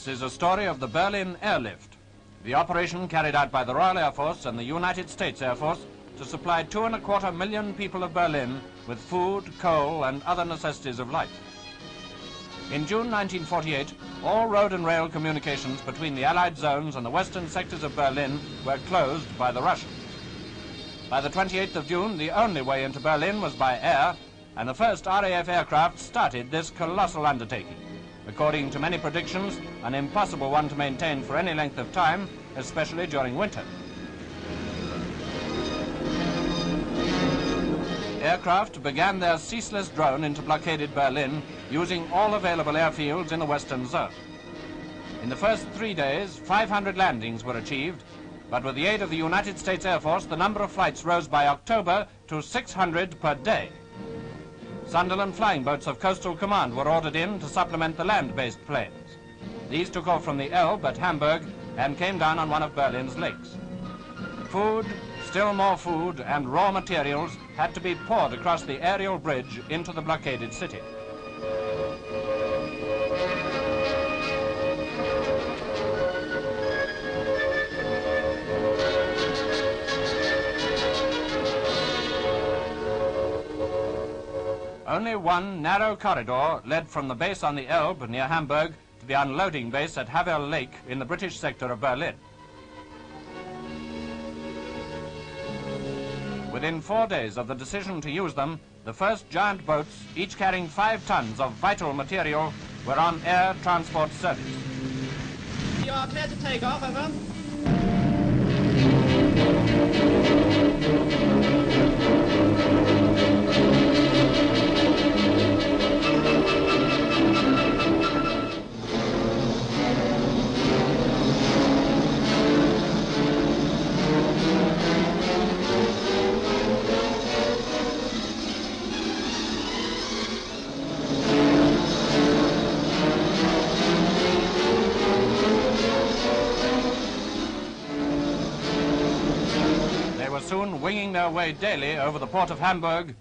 This is a story of the Berlin airlift, the operation carried out by the Royal Air Force and the United States Air Force to supply 2.25 million people of Berlin with food, coal and other necessities of life. In June 1948, all road and rail communications between the Allied zones and the western sectors of Berlin were closed by the Russians. By the 28th of June, the only way into Berlin was by air, and the first RAF aircraft started this colossal undertaking. According to many predictions, an impossible one to maintain for any length of time, especially during winter. Aircraft began their ceaseless drone into blockaded Berlin, using all available airfields in the western zone. In the first 3 days, 500 landings were achieved, but with the aid of the United States Air Force, the number of flights rose by October to 600 per day. Sunderland flying boats of Coastal Command were ordered in to supplement the land-based planes. These took off from the Elbe at Hamburg and came down on one of Berlin's lakes. Food, still more food, and raw materials had to be poured across the aerial bridge into the blockaded city. Only one narrow corridor led from the base on the Elbe near Hamburg to the unloading base at Havel Lake in the British sector of Berlin. Within 4 days of the decision to use them, the first giant boats, each carrying 5 tons of vital material, were on air transport service. You are clear to take off, over. Soon winging their way daily over the port of Hamburg,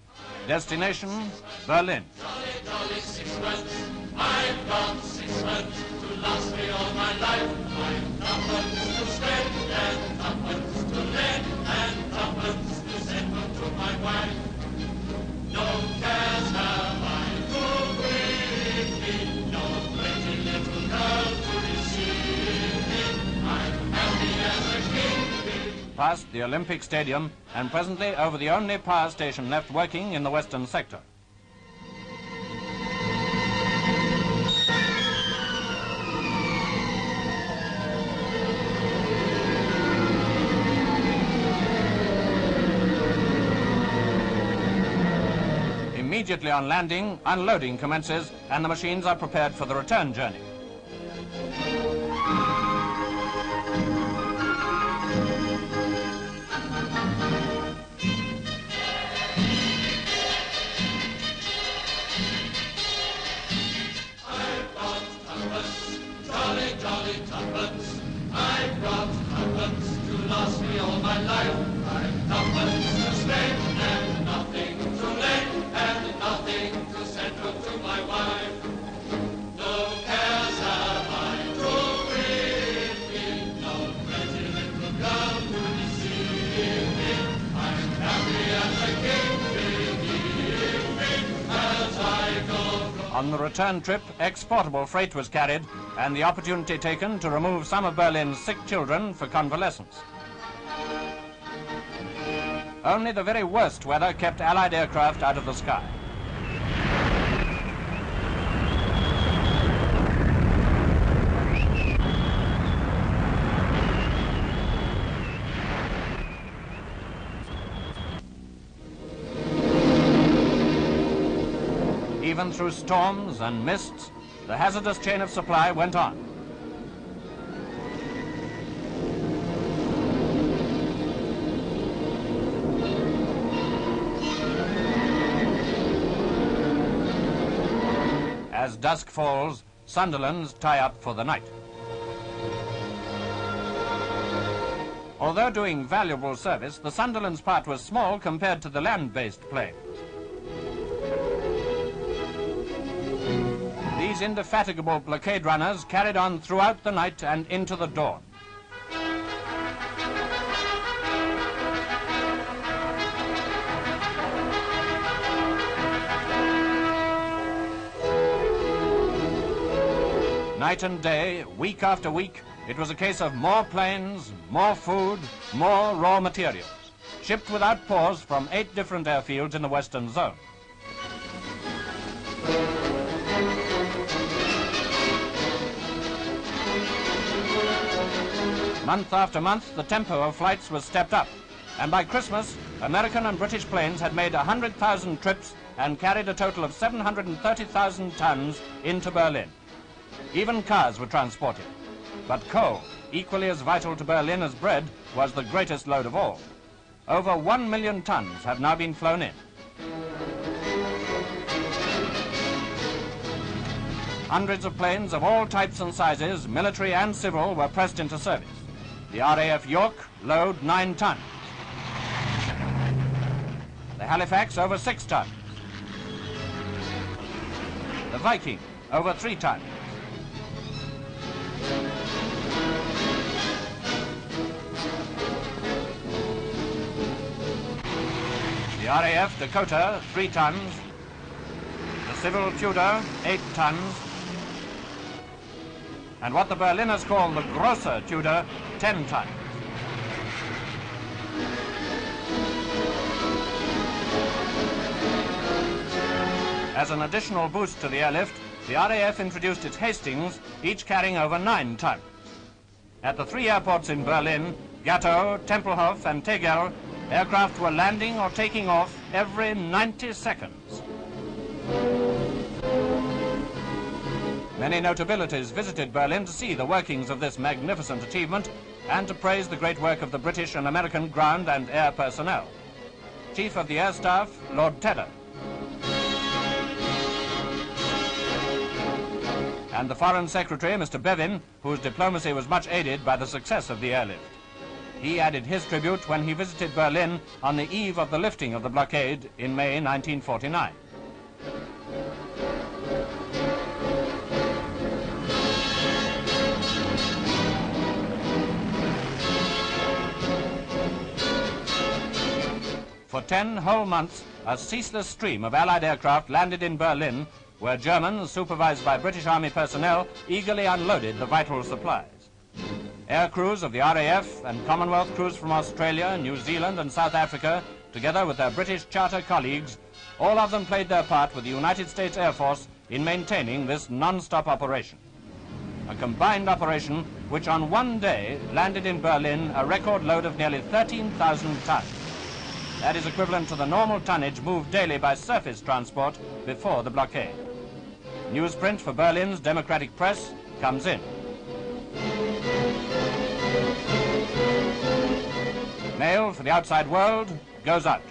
destination Berlin. Jolly, jolly 6 months, I've got 6 months to last me all my life. I've tuppence to spend and tuppence to lend and tuppence to send home to my wife. No cares have I to bring me, no pretty little girl to receive me. I'm happy as a king. Past the Olympic Stadium, and presently over the only power station left working in the western sector. Immediately on landing, unloading commences, and the machines are prepared for the return journey. I've got tuppence to last me all my life. I've tuppence to spend and nothing to lend and nothing to send home to my wife. No cares have I to bring me, no pretty little girl to deceive me. I'm happy as a king, believe me, as I go. On the return trip, exportable freight was carried, and the opportunity taken to remove some of Berlin's sick children for convalescence. Only the very worst weather kept Allied aircraft out of the sky. Even through storms and mists, the hazardous chain of supply went on. As dusk falls, Sunderland's tie up for the night. Although doing valuable service, the Sunderland's part was small compared to the land-based planes. These These indefatigable blockade runners carried on throughout the night and into the dawn. Night and day, week after week, it was a case of more planes, more food, more raw materials, shipped without pause from 8 different airfields in the Western Zone. Month after month, the tempo of flights was stepped up, and by Christmas, American and British planes had made 100,000 trips and carried a total of 730,000 tons into Berlin. Even cars were transported. But coal, equally as vital to Berlin as bread, was the greatest load of all. Over 1 million tons have now been flown in. Hundreds of planes of all types and sizes, military and civil, were pressed into service. The RAF York load 9 tons. The Halifax over 6 tons. The Viking over 3 tons. The RAF Dakota, 3 tons. The Civil Tudor, 8 tons. And what the Berliners call the Grosser Tudor, 10 tons. As an additional boost to the airlift, the RAF introduced its Hastings, each carrying over 9 tons. At the 3 airports in Berlin, Gatow, Tempelhof and Tegel, aircraft were landing or taking off every 90 seconds. Many notabilities visited Berlin to see the workings of this magnificent achievement and to praise the great work of the British and American ground and air personnel. Chief of the Air Staff, Lord Tedder, and the Foreign Secretary, Mr. Bevin, whose diplomacy was much aided by the success of the airlift. He added his tribute when he visited Berlin on the eve of the lifting of the blockade in May 1949. For 10 whole months, a ceaseless stream of Allied aircraft landed in Berlin, where Germans, supervised by British Army personnel, eagerly unloaded the vital supplies. Air crews of the RAF and Commonwealth crews from Australia, New Zealand and South Africa, together with their British charter colleagues, all of them played their part with the United States Air Force in maintaining this non-stop operation. A combined operation which on one day landed in Berlin a record load of nearly 13,000 tons. That is equivalent to the normal tonnage moved daily by surface transport before the blockade. Newsprint for Berlin's democratic press comes in. Mail for the outside world goes out.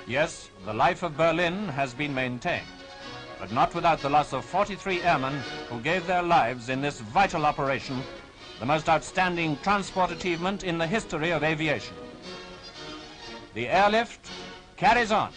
Yes, the life of Berlin has been maintained, but not without the loss of 43 airmen who gave their lives in this vital operation, the most outstanding transport achievement in the history of aviation. The airlift carries on.